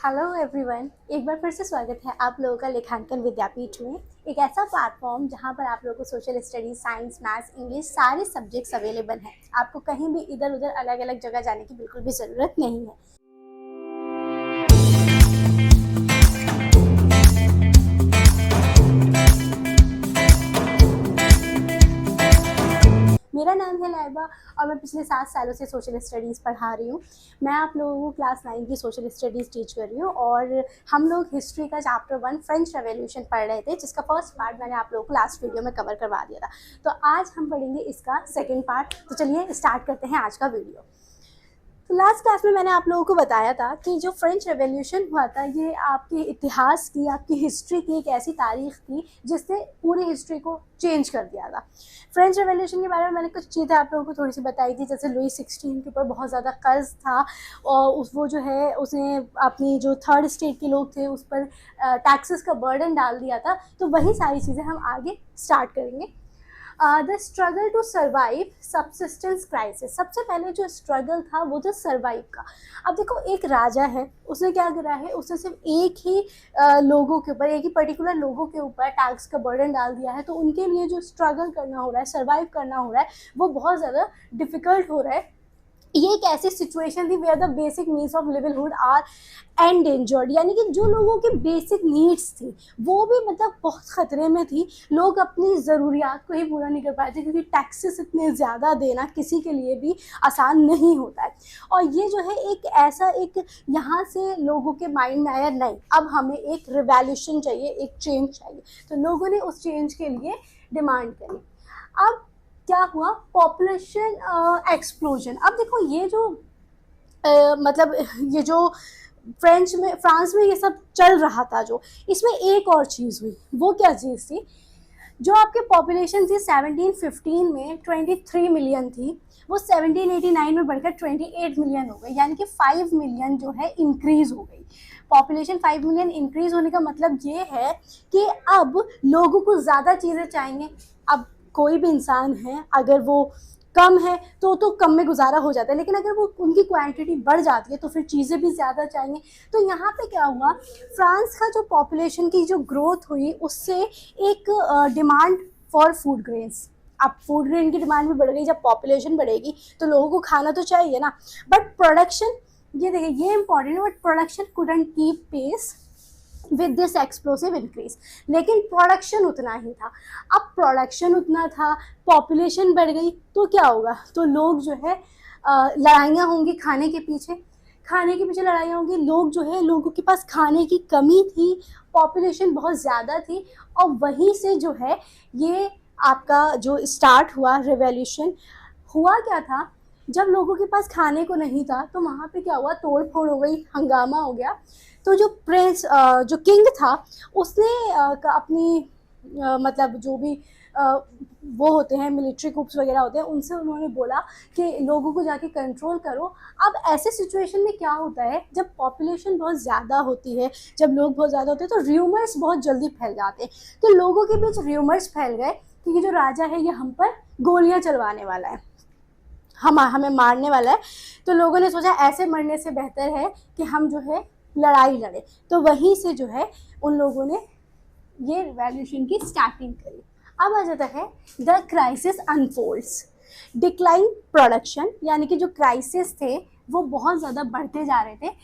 Hello everyone, एक बार फिर से स्वागत है आप लोगों का लेखांकन विद्यापीठ में। एक ऐसा प्लेटफॉर्म जहां पर आप लोगों को social studies, science, maths, English सारे सब्जेक्ट्स अवेलेबल हैं। आपको कहीं भी इधर उधर अलग अलग जगह जाने की बिल्कुल भी ज़रूरत नहीं है। मेरा नाम है लाइबा और मैं पिछले 7 सालों से सोशल स्टडीज़ पढ़ा रही हूँ। मैं आप लोगों को क्लास 9 की सोशल स्टडीज़ टीच कर रही हूँ और हम लोग हिस्ट्री का चैप्टर 1 फ्रेंच रेवोल्यूशन पढ़ रहे थे, जिसका फर्स्ट पार्ट मैंने आप लोगों को लास्ट वीडियो में कवर करवा दिया था। तो आज हम पढ़ेंगे इसका सेकेंड पार्ट। तो चलिए स्टार्ट करते हैं आज का वीडियो। तो लास्ट क्लास में मैंने आप लोगों को बताया था कि जो फ्रेंच रेवोल्यूशन हुआ था ये आपके इतिहास की, आपकी हिस्ट्री की एक ऐसी तारीख थी जिसने पूरी हिस्ट्री को चेंज कर दिया था। फ्रेंच रेवोल्यूशन के बारे में मैंने कुछ चीज़ें आप लोगों को थोड़ी सी बताई थी, जैसे लुई 16 के ऊपर बहुत ज़्यादा कर्ज था और वो जो है उसने अपनी जो थर्ड स्टेट के लोग थे उस पर टैक्सेस का बर्डन डाल दिया था। तो वही सारी चीज़ें हम आगे स्टार्ट करेंगे। The struggle to survive subsistence crisis. सबसे पहले जो स्ट्रगल था वो था सर्वाइव का। अब देखो, एक राजा है, उसने क्या करा है, उसने सिर्फ एक ही लोगों के ऊपर, एक ही पर्टिकुलर लोगों के ऊपर टैक्स का बर्डन डाल दिया है। तो उनके लिए जो स्ट्रगल करना हो रहा है, सर्वाइव करना हो रहा है, वो बहुत ज़्यादा डिफ़िकल्ट हो रहा है। ये एक ऐसी सिचुएशन थी where the basic needs of livelihood are endangered, यानी कि जो लोगों की बेसिक नीड्स थी वो भी मतलब बहुत ख़तरे में थी। लोग अपनी ज़रूरियात को ही पूरा नहीं कर पाए थे क्योंकि टैक्सेस इतने ज़्यादा देना किसी के लिए भी आसान नहीं होता है। और ये जो है एक ऐसा एक यहाँ से लोगों के माइंड में आया, नहीं अब हमें एक रिवॉल्यूशन चाहिए, एक चेंज चाहिए। तो लोगों ने उस चेंज के लिए डिमांड करी। अब क्या हुआ, पॉपुलेशन एक्सप्लोजन। अब देखो ये जो मतलब ये जो फ्रांस में ये सब चल रहा था, जो इसमें एक और चीज़ हुई। वो क्या चीज़ थी, जो आपके पॉपुलेशन थी 1715 में 23 मिलियन थी, वो 1789 में बढ़कर 28 मिलियन हो गई, यानी कि 5 मिलियन जो है इंक्रीज हो गई। पॉपुलेशन 5 मिलियन इंक्रीज होने का मतलब ये है कि अब लोगों को ज़्यादा चीज़ें चाहिए। अब कोई भी इंसान है, अगर वो कम है तो कम में गुजारा हो जाता है, लेकिन अगर वो उनकी क्वांटिटी बढ़ जाती है तो फिर चीज़ें भी ज़्यादा चाहिए। तो यहाँ पे क्या हुआ, फ्रांस का जो पॉपुलेशन की जो ग्रोथ हुई उससे एक डिमांड फॉर फूड ग्रेन्स। अब फूड ग्रेन की डिमांड भी बढ़ गई। जब पॉपुलेशन बढ़ेगी तो लोगों को खाना तो चाहिए ना, बट प्रोडक्शन, ये देखिए ये इंपॉर्टेंट है, but production couldn't keep pace with this explosive increase. लेकिन प्रोडक्शन उतना ही था। अब प्रोडक्शन उतना था, पॉपुलेशन बढ़ गई तो क्या होगा, तो लोग जो है लड़ाइयाँ होंगी खाने के पीछे, लड़ाइयाँ होंगी। लोग जो है, लोगों के पास खाने की कमी थी, पॉपुलेशन बहुत ज़्यादा थी। और वहीं से जो है ये आपका जो स्टार्ट हुआ रिवॉल्यूशन। हुआ क्या था, जब लोगों के पास खाने को नहीं था तो वहाँ पे क्या हुआ, तोड़ फोड़ हो गई, हंगामा हो गया। तो जो प्रिंस, जो किंग था, उसने अपनी मतलब जो भी वो होते हैं मिलिट्री कुप्स वगैरह होते हैं, उनसे उन्होंने बोला कि लोगों को जाके कंट्रोल करो। अब ऐसे सिचुएशन में क्या होता है, जब पॉपुलेशन बहुत ज़्यादा होती है, जब लोग बहुत ज़्यादा होते हैं तो र्यूमर्स बहुत जल्दी फैल जाते हैं। तो लोगों के बीच र्यूमर्स फैल गए कि ये जो राजा है ये हम पर गोलियां चलवाने वाला है, हमें मारने वाला है। तो लोगों ने सोचा ऐसे मरने से बेहतर है कि हम जो है लड़ाई लड़े। तो वहीं से जो है उन लोगों ने ये रिवॉल्यूशन की स्टार्टिंग करी। अब आ जाता है the crisis unfolds. Decline production, यानी कि जो क्राइसिस थे वो बहुत ज़्यादा बढ़ते जा रहे थे।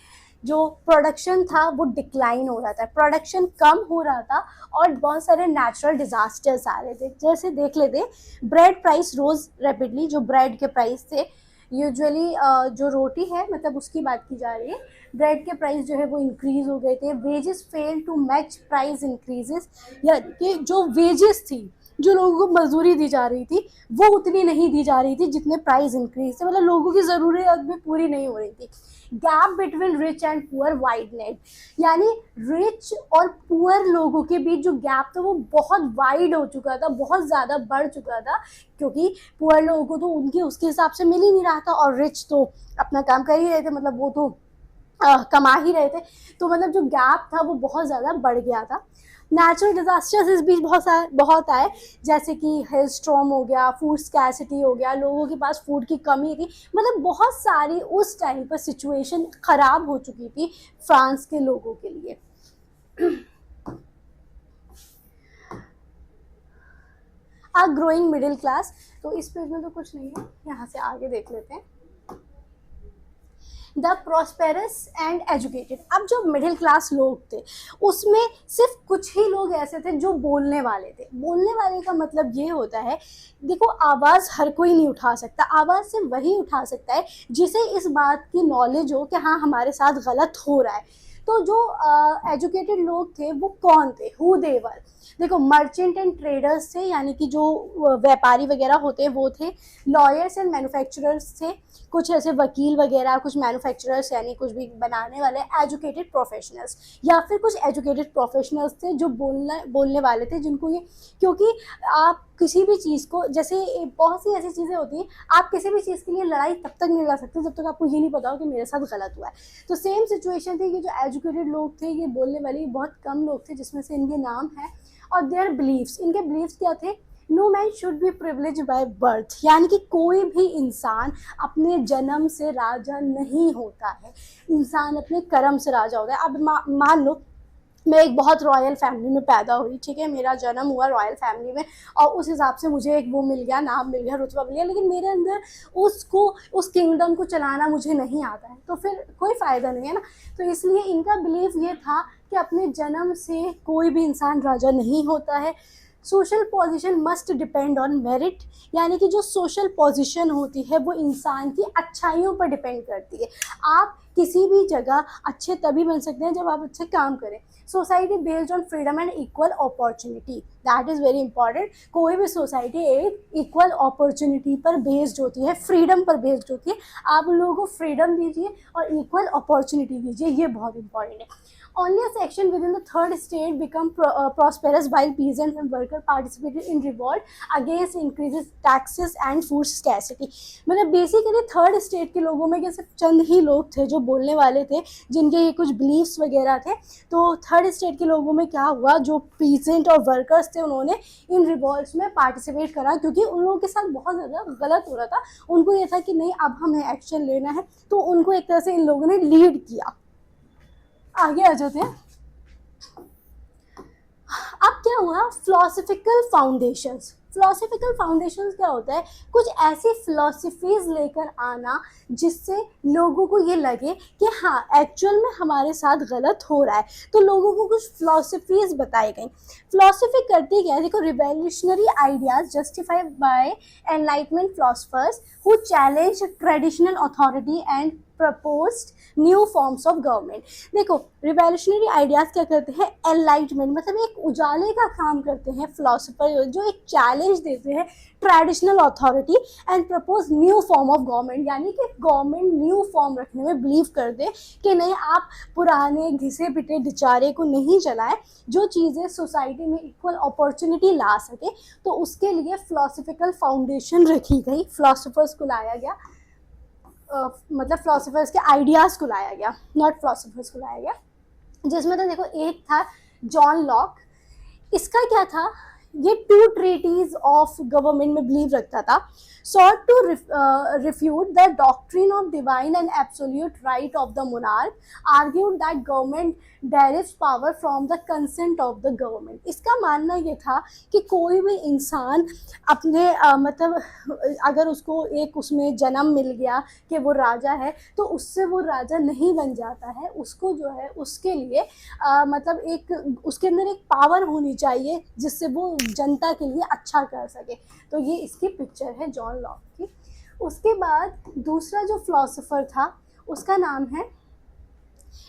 जो प्रोडक्शन था वो डिक्लाइन हो रहा था, प्रोडक्शन कम हो रहा था और बहुत सारे नेचुरल डिजास्टर्स आ रहे थे। जैसे देख लेते, ब्रेड प्राइस रोज रैपिडली। जो ब्रेड के प्राइस थे, यूजुअली जो रोटी है मतलब उसकी बात की जा रही है, ब्रेड के प्राइस जो है वो इंक्रीज हो गए थे। Wages fail to match price increases, यानी कि जो वेजेस थी, जो लोगों को मजदूरी दी जा रही थी वो उतनी नहीं दी जा रही थी जितने प्राइस इंक्रीज थे, मतलब लोगों की ज़रूरत भी पूरी नहीं हो रही थी। Gap between rich and poor widened, यानी रिच और पुअर लोगों के बीच जो गैप था वो बहुत वाइड हो चुका था, बहुत ज़्यादा बढ़ चुका था। क्योंकि पुअर लोगों को तो उनके उसके हिसाब से मिल ही नहीं रहा था और रिच तो अपना काम कर ही रहे थे, मतलब वो तो कमा ही रहे थे। तो मतलब जो गैप था वो बहुत ज़्यादा बढ़ गया था। नेचुरल डिजास्टर्स इस बीच बहुत आए, जैसे कि हेल स्टॉर्म हो गया, फूड स्कैसिटी हो गया, लोगों के पास फूड की कमी थी, मतलब बहुत सारी उस टाइम पर सिचुएशन ख़राब हो चुकी थी फ्रांस के लोगों के लिए। आ ग्रोइंग मिडिल क्लास, तो इस पेज में तो कुछ नहीं है, यहाँ से आगे देख लेते हैं। द प्रॉस्पेरस एंड एजुकेटेड, अब जो मिडिल क्लास लोग थे उसमें सिर्फ कुछ ही लोग ऐसे थे जो बोलने वाले थे। बोलने वाले का मतलब ये होता है, देखो आवाज़ हर कोई नहीं उठा सकता, आवाज़ सिर्फ वही उठा सकता है जिसे इस बात की नॉलेज हो कि हाँ हमारे साथ गलत हो रहा है। तो जो एजुकेटेड लोग थे वो कौन थे, हु दे वर, देखो मर्चेंट एंड ट्रेडर्स थे, यानी कि जो व्यापारी वगैरह होते हैं वो थे। लॉयर्स एंड मैन्युफैक्चरर्स थे, कुछ ऐसे वकील वगैरह, कुछ मैन्युफैक्चरर्स यानी कुछ भी बनाने वाले, एजुकेटेड प्रोफेशनल्स, या फिर कुछ एजुकेटेड प्रोफेशनल्स थे जो बोलने वाले थे, जिनको ये, क्योंकि आप किसी भी चीज़ को, जैसे बहुत सी ऐसी चीज़ें होती हैं, आप किसी भी चीज़ के लिए लड़ाई तब तक नहीं लड़ सकते जब तक आपको ये नहीं पता हो कि मेरे साथ गलत हुआ है। तो सेम सिचुएशन थी कि जो एजुकेटेड लोग थे, ये बोलने वाले बहुत कम लोग थे जिसमें से इनके नाम हैं। और देयर बिलीव्स, इनके बिलीव्स क्या थे, no man should be privilege by birth, यानी कि कोई भी इंसान अपने जन्म से राजा नहीं होता है, इंसान अपने कर्म से राजा होता है। अब मान लो मैं एक बहुत रॉयल फैमिली में पैदा हुई, ठीक है, मेरा जन्म हुआ रॉयल फैमिली में, और उस हिसाब से मुझे एक वो मिल गया, नाम मिल गया, रुतबा मिल गया, लेकिन मेरे अंदर उसको, उस किंगडम को चलाना मुझे नहीं आता है, तो फिर कोई फ़ायदा नहीं है ना। तो इसलिए इनका बिलीफ ये था कि अपने जन्म से कोई भी इंसान राजा नहीं होता है। Social position must depend on merit, यानी कि जो सोशल पोजीशन होती है वो इंसान की अच्छाइयों पर डिपेंड करती है। आप किसी भी जगह अच्छे तभी बन सकते हैं जब आप अच्छे काम करें। Society based on freedom and equal opportunity, that is very important. कोई भी सोसाइटी एक इक्वल अपॉर्चुनिटी पर बेस्ड होती है, फ्रीडम पर बेस्ड होती है। आप लोगों को फ्रीडम दीजिए और इक्वल अपॉर्चुनिटी दीजिए, ये बहुत इंपॉर्टेंट है। Only a section within the third state become prosperous while peasants and workers participated in revolt against increases taxes and food scarcity। मतलब बेसिकली थर्ड स्टेट के लोगों में सिर्फ चंद ही लोग थे जो बोलने वाले थे, जिनके ये कुछ बिलीव्स वगैरह थे। तो थर्ड स्टेट के लोगों में क्या हुआ, जो पीजेंट और वर्कर्स थे उन्होंने इन रिवॉल्ट्स में पार्टिसिपेट करा, क्योंकि उन लोगों के साथ बहुत ज़्यादा गलत हो रहा था। उनको ये था कि नहीं अब हमें एक्शन लेना है, तो उनको एक तरह से इन लोगों ने लीड किया। आगे आ जाते हैं। अब क्या हुआ, फिलोसफिकल फाउंडेशंस। फिलोसफिकल फाउंडेशंस क्या होता है, कुछ ऐसी फिलोसफीज लेकर आना जिससे लोगों को ये लगे कि हाँ एक्चुअल में हमारे साथ गलत हो रहा है, तो लोगों को कुछ फिलोसफीज बताई गई। फिलोसफी करती क्या है, देखो, revolutionary ideas justified by enlightenment philosophers who challenge traditional authority and proposed new forms of government. देखो रिवोल्यूशनरी आइडियाज़ क्या करते हैं, एनलाइटमेंट मतलब एक उजाले का काम करते हैं फिलोसफर, जो एक चैलेंज देते हैं traditional authority and propose new form of government, यानी कि गवर्नमेंट न्यू फॉर्म रखने में बिलीव कर दे कि नहीं आप पुराने घिसे पिटे ढिंचारे को नहीं चलाएं, जो चीज़ें सोसाइटी में इक्वल अपॉर्चुनिटी ला सके। तो उसके लिए फिलोसफिकल फाउंडेशन रखी गई, फिलोसफर्स को लाया गया, मतलब फिलोसफर्स के आइडियाज़ को लाया गया, नॉट फिलोसफर्स को लाया गया। जिसमें तो देखो एक था जॉन लॉक, इसका क्या था, ये टू ट्रीटीज ऑफ गवर्नमेंट में बिलीव रखता था। sought to refute the doctrine of divine and absolute right of the monarch, argued that government derives power from the consent of the government। इसका मानना ये था कि कोई भी इंसान अपने मतलब अगर उसको एक उसमें जन्म मिल गया कि वो राजा है, तो उससे वो राजा नहीं बन जाता है, उसको जो है उसके लिए मतलब एक उसके अंदर एक पावर होनी चाहिए जिससे वो जनता के लिए अच्छा कर सके। तो ये इसकी पिक्चर है जॉन लॉक की। उसके बाद दूसरा जो फिलोसोफर था उसका नाम है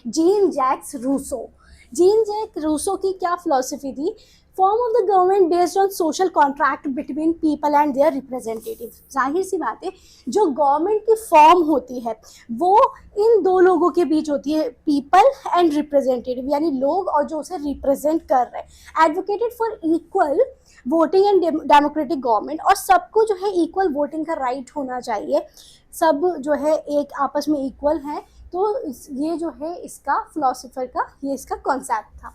Jean Jacques Rousseau. Jean Jacques Rousseau की क्या फिलोसफी थी, form of the government based on social contract between people and their representative. जाहिर सी बात है, जो गवर्नमेंट की फॉर्म होती है वो इन दो लोगों के बीच होती है, पीपल एंड रिप्रेजेंटेटिव, यानी लोग और जो उसे रिप्रेजेंट कर रहे हैं। Advocated for equal voting and democratic government, और सबको जो है इक्वल वोटिंग का राइट होना चाहिए, सब जो है एक आपस में इक्वल हैं। तो ये जो है इसका फिलोसोफर का ये इसका कॉन्सेप्ट था।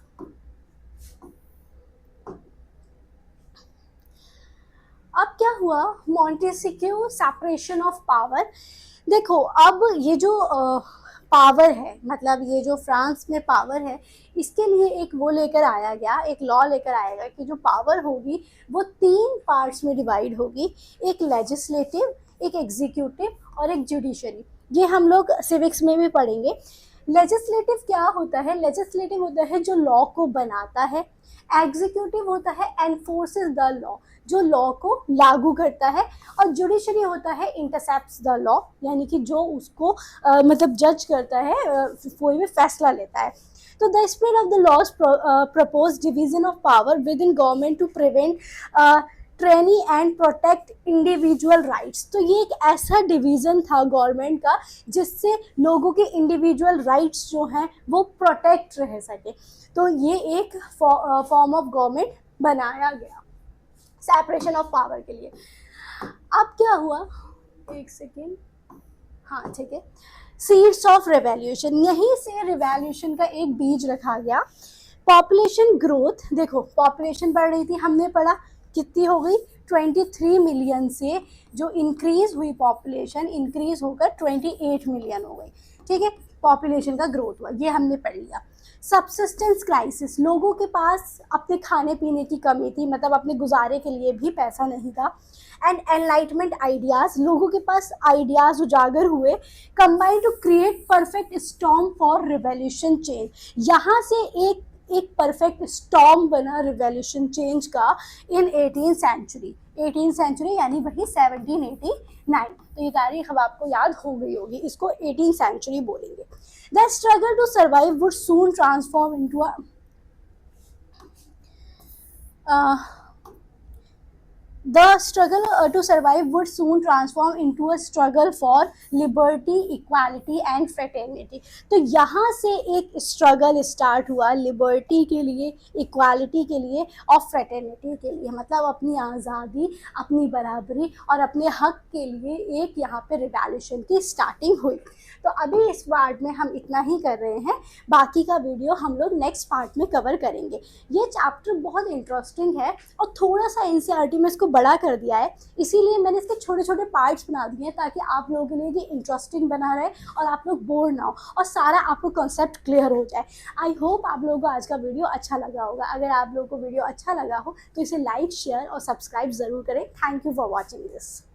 अब क्या हुआ, मॉन्टेस्क्यू सेपरेशन ऑफ पावर। देखो अब ये जो पावर है, मतलब ये जो फ्रांस में पावर है, इसके लिए एक वो लेकर आया गया, एक लॉ लेकर आया गया कि जो पावर होगी वो 3 पार्ट्स में डिवाइड होगी, एक लेजिस्लेटिव, एक एग्जीक्यूटिव और एक जुडिशरी। ये हम लोग सिविक्स में भी पढ़ेंगे। लेजिस्लेटिव क्या होता है? लेजिस्लेटिव होता है जो लॉ को बनाता है। एग्जीक्यूटिव होता है एनफोर्सेस द लॉ, जो लॉ को लागू करता है। और जुडिशरी होता है इंटरसेप्ट्स द लॉ, यानी कि जो उसको मतलब जज करता है, कोई भी फैसला लेता है। तो the spread of the laws propose division of power within government to prevent tyranny and protect individual rights. तो ये एक ऐसा डिवीज़न था गवर्नमेंट का जिससे लोगों के इंडिविजुअल राइट्स जो हैं वो प्रोटेक्ट रह सके। तो ये एक फॉर्म ऑफ गवर्नमेंट बनाया गया सेपरेशन ऑफ पावर के लिए। अब क्या हुआ, एक सेकेंड, हाँ ठीक है, सीड्स ऑफ रिवॉल्यूशन, यहीं से रिवॉल्यूशन का एक बीज रखा गया। पॉपुलेशन ग्रोथ, देखो पॉपुलेशन बढ़ रही थी, हमने पढ़ा कितनी हो गई, 23 मिलियन से जो इंक्रीज हुई पॉपुलेशन, इंक्रीज होकर 28 मिलियन हो गई, ठीक है, पॉपुलेशन का ग्रोथ हुआ, ये हमने पढ़ लिया। सबसिस्टेंस क्राइसिस, लोगों के पास अपने खाने पीने की कमी थी, मतलब अपने गुजारे के लिए भी पैसा नहीं था। एंड एनलाइटमेंट आइडियाज़, लोगों के पास आइडियाज़ उजागर हुए, combine to create perfect storm for revolution change. यहाँ से एक परफेक्ट स्टॉर्म बना रिवॉल्यूशन चेंज का इन 18th सेंचुरी, यानी वही 1789। तो ये तारीख अब आपको याद हो गई होगी, इसको 18th सेंचुरी बोलेंगे। The struggle to survive would soon transform into The struggle to survive would soon transform into a struggle for liberty, equality and fraternity। तो यहाँ से एक स्ट्रगल स्टार्ट हुआ लिबर्टी के लिए, इक्वालिटी के लिए और फ्रेटर्निटी के लिए, मतलब अपनी आज़ादी, अपनी बराबरी और अपने हक के लिए एक यहाँ पे रिवॉल्यूशन की स्टार्टिंग हुई। तो अभी इस पार्ट में हम इतना ही कर रहे हैं, बाकी का वीडियो हम लोग नेक्स्ट पार्ट में कवर करेंगे। ये चैप्टर बहुत इंटरेस्टिंग है और थोड़ा सा एनसीईआरटी में इसको बड़ा कर दिया है, इसीलिए मैंने इसके छोटे छोटे पार्ट्स बना दिए हैं ताकि आप लोगों के लिए ये इंटरेस्टिंग बना रहे और आप लोग बोर ना हो और सारा आपको कॉन्सेप्ट क्लियर हो जाए। आई होप आप लोगों को आज का वीडियो अच्छा लगा होगा। अगर आप लोगों को वीडियो अच्छा लगा हो तो इसे लाइक, शेयर और सब्सक्राइब ज़रूर करें। Thank you for watching this.